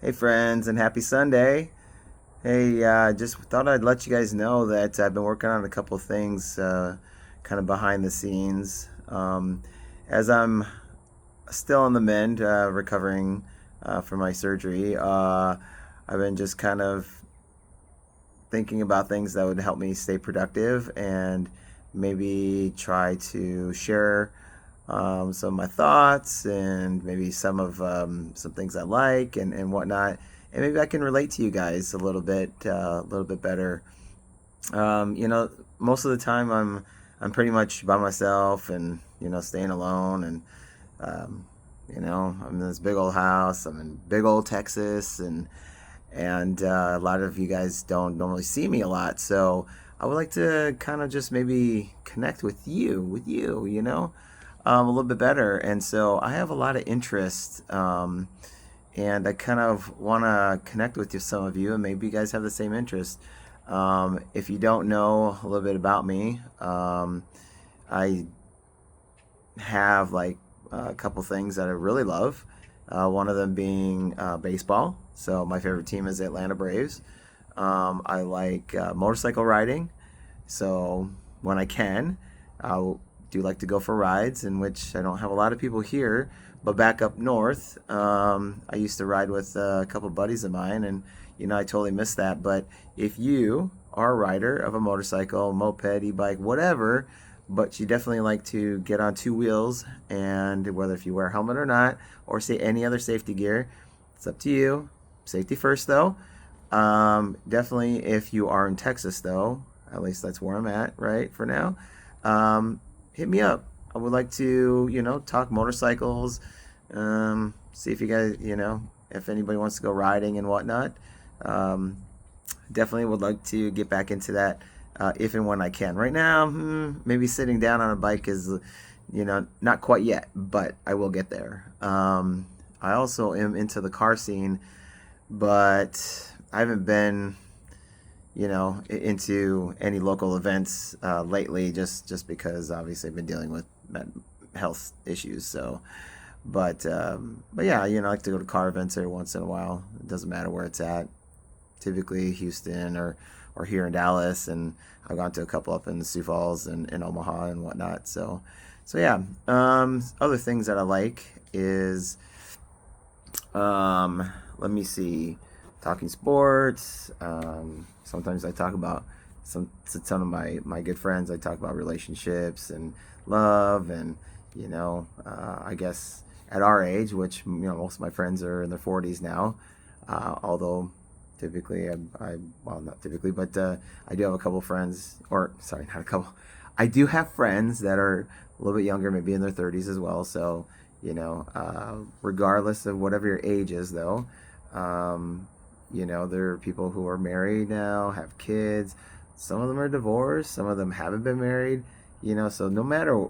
Hey, friends, and happy Sunday. Hey, just thought I'd let you guys know that I've been working on a couple things kind of behind the scenes. As I'm still on the mend, recovering from my surgery, I've been just kind of thinking about things that would help me stay productive and maybe try to share some of my thoughts and maybe some things I like and whatnot. And maybe I can relate to you guys a little bit better. You know, most of the time I'm pretty much by myself and staying alone and um, I'm in this big old house. I'm in big old Texas and a lot of you guys don't normally see me a lot. So I would like to kind of just maybe connect with you, a little bit better. And so I have a lot of interest, and I kind of want to connect with some of you, and maybe you guys have the same interest. If you don't know a little bit about me, I have like a couple things that I really love. One of them being baseball. So my favorite team is the Atlanta Braves. I like motorcycle riding. So when I can, I do like to go for rides, in which I don't have a lot of people here. But back up north, I used to ride with a couple buddies of mine, and I totally miss that. But if you are a rider of a motorcycle, moped, e-bike, whatever, but you definitely like to get on two wheels, and whether if you wear a helmet or not, or say any other safety gear, it's up to you. Safety first, though. Definitely, if you are in Texas, though, at least that's where I'm at, right, for now. Hit me up. I would like to, talk motorcycles. See if you guys, if anybody wants to go riding and whatnot. Um, Definitely would like to get back into that if and when I can. Right now, maybe sitting down on a bike is, not quite yet, but I will get there. I also am into the car scene, but I haven't been, into any local events lately, just because obviously I've been dealing with health issues. But yeah, I like to go to car events every once in a while. It doesn't matter where it's at. Typically Houston or here in Dallas, and I've gone to a couple up in Sioux Falls and in Omaha and whatnot. So yeah. Other things that I like is let me see, talking sports. Sometimes I talk about some of my good friends. I talk about relationships and love, and I guess at our age, which most of my friends are in their 40s now, although typically I well, not typically, but I do have a couple friends, or sorry, not a couple. I do have friends that are a little bit younger, maybe in their 30s as well. So regardless of whatever your age is, though, there are people who are married now, have kids. Some of them are divorced. Some of them haven't been married. So no matter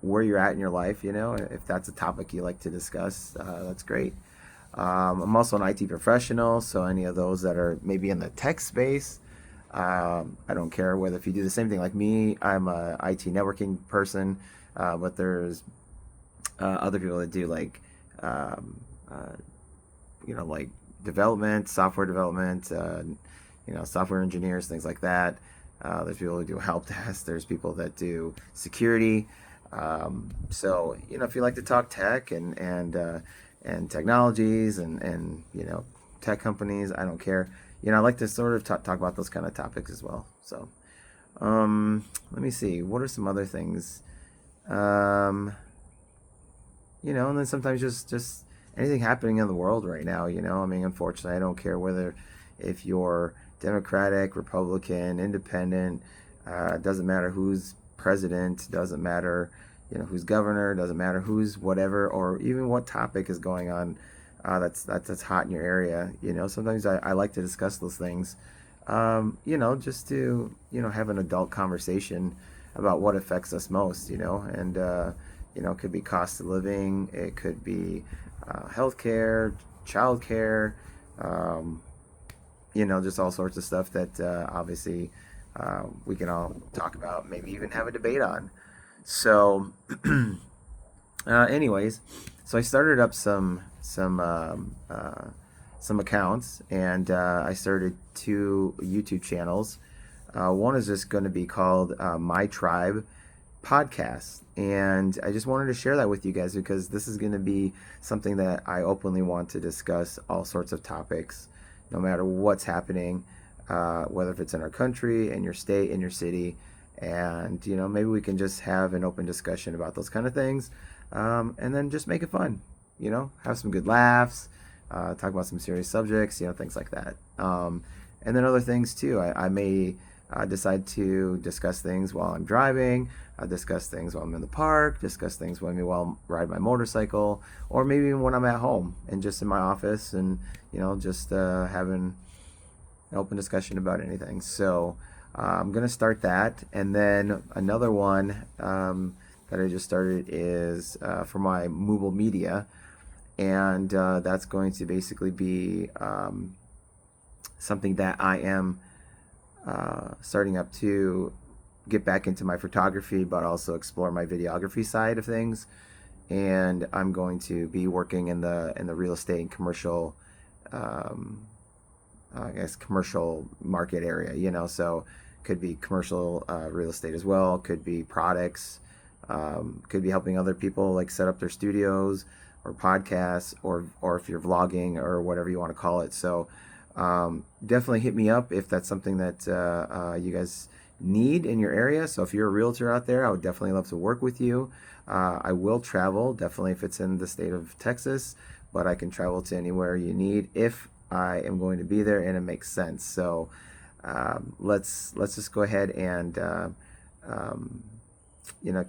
where you're at in your life, if that's a topic you like to discuss, that's great. I'm also an IT professional, so any of those that are maybe in the tech space, I don't care whether if you do the same thing like me. I'm a IT networking person, but there's other people that do like, um, uh, like development, software development, software engineers, things like that. There's people who do help desk. There's people that do security. So if you like to talk tech and technologies and tech companies, I don't care. I like to sort of talk about those kind of topics as well. So let me see. What are some other things? Um, and then sometimes just anything happening in the world right now. I mean, unfortunately, I don't care whether if you're Democratic, Republican, Independent. Doesn't matter who's president. Doesn't matter, who's governor. Doesn't matter who's whatever, or even what topic is going on. That's hot in your area. Sometimes I like to discuss those things. Just to have an adult conversation about what affects us most. And it could be cost of living. It could be healthcare, childcare. Um, just all sorts of stuff that obviously we can all talk about, maybe even have a debate on. So, anyways, so I started up some some accounts, and I started 2 YouTube channels. One is just going to be called My Tribe Podcast, and I just wanted to share that with you guys because this is going to be something that I openly want to discuss all sorts of topics, no matter what's happening, whether if it's in our country, in your state, in your city, and maybe we can just have an open discussion about those kind of things, and then just make it fun. Have some good laughs, talk about some serious subjects, things like that. And then other things too. I may decide to discuss things while I'm driving, discuss things while I'm in the park, discuss things while I ride my motorcycle, or maybe even when I'm at home and just in my office and, just having an open discussion about anything. So I'm going to start that. And then another one that I just started is for my Mooble Media. And that's going to basically be something that I am starting up to get back into my photography, but also explore my videography side of things. And I'm going to be working in the real estate and commercial, commercial market area. So could be commercial real estate as well. Could be products. Could be helping other people like set up their studios or podcasts, or if you're vlogging or whatever you want to call it. So definitely hit me up if that's something that you guys need in your area. So if you're a realtor out there, I would definitely love to work with you. I will travel, definitely if it's in the state of Texas, but I can travel to anywhere you need if I am going to be there and it makes sense. So let's just go ahead and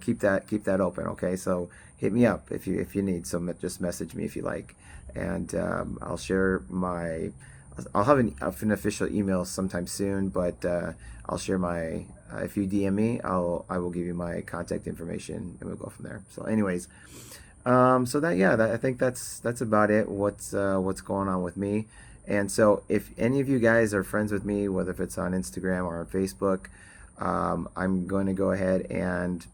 keep that open. Okay, so hit me up if you need. So just message me if you like, and I'll share I'll have an official email sometime soon, but I'll share my if you DM me, I will give you my contact information and we'll go from there. So anyways, so I think that's about it. What's going on with me. And so if any of you guys are friends with me, whether if it's on Instagram or on Facebook, I'm going to go ahead and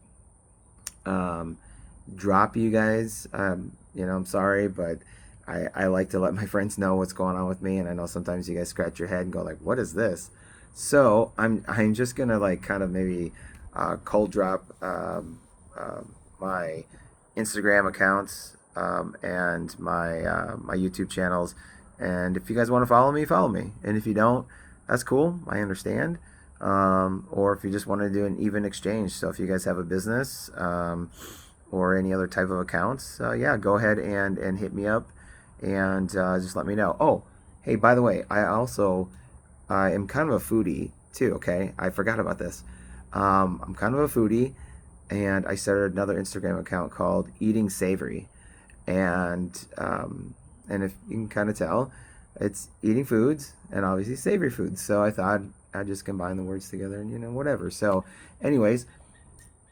drop you guys. I'm sorry, but I like to let my friends know what's going on with me, and I know sometimes you guys scratch your head and go like, "What is this?" So I'm just gonna like kind of maybe cold drop my Instagram accounts and my YouTube channels, and if you guys want to follow me, and if you don't, that's cool. I understand. Or if you just want to do an even exchange. So if you guys have a business or any other type of accounts, go ahead and hit me up and just let me know. Oh, hey, by the way, I am kind of a foodie too. Okay, I forgot about this. I'm kind of a foodie, and I started another Instagram account called Eating Savory, and if you can kind of tell, it's eating foods and obviously savory foods. So I thought I'd just combine the words together and whatever. So, anyways,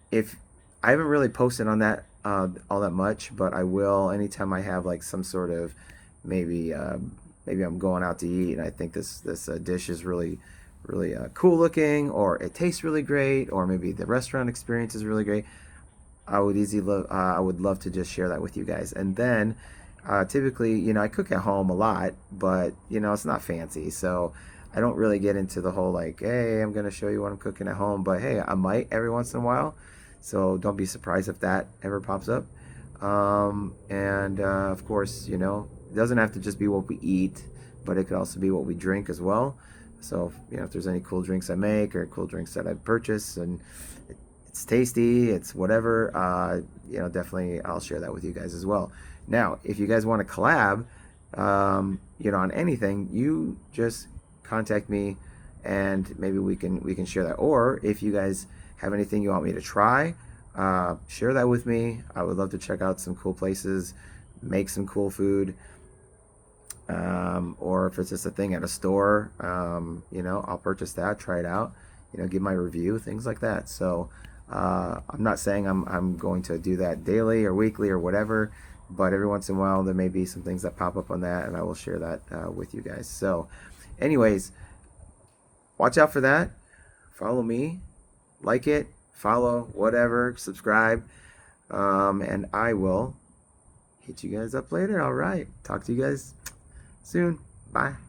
if I haven't really posted on that all that much, but I will anytime I have like some sort of maybe I'm going out to eat and I think this dish is really cool looking, or it tastes really great, or maybe the restaurant experience is really great. I would love to just share that with you guys. And then typically, I cook at home a lot, but it's not fancy, so I don't really get into the whole like, hey, I'm gonna show you what I'm cooking at home. But hey, I might every once in a while, so don't be surprised if that ever pops up. And of course, it doesn't have to just be what we eat, but it could also be what we drink as well. So if there's any cool drinks I make or cool drinks that I purchase and it's tasty, it's whatever, definitely I'll share that with you guys as well. Now, if you guys want to collab, on anything, you just contact me and maybe we can share that. Or if you guys have anything you want me to try, share that with me. I would love to check out some cool places, make some cool food, or if it's just a thing at a store, I'll purchase that, try it out, give my review, things like that. So I'm not saying I'm going to do that daily or weekly or whatever, but every once in a while there may be some things that pop up on that, and I will share that with you guys. So anyways, watch out for that. Follow me, like it, follow, whatever, subscribe, and I will hit you guys up later. All right, talk to you guys soon. Bye.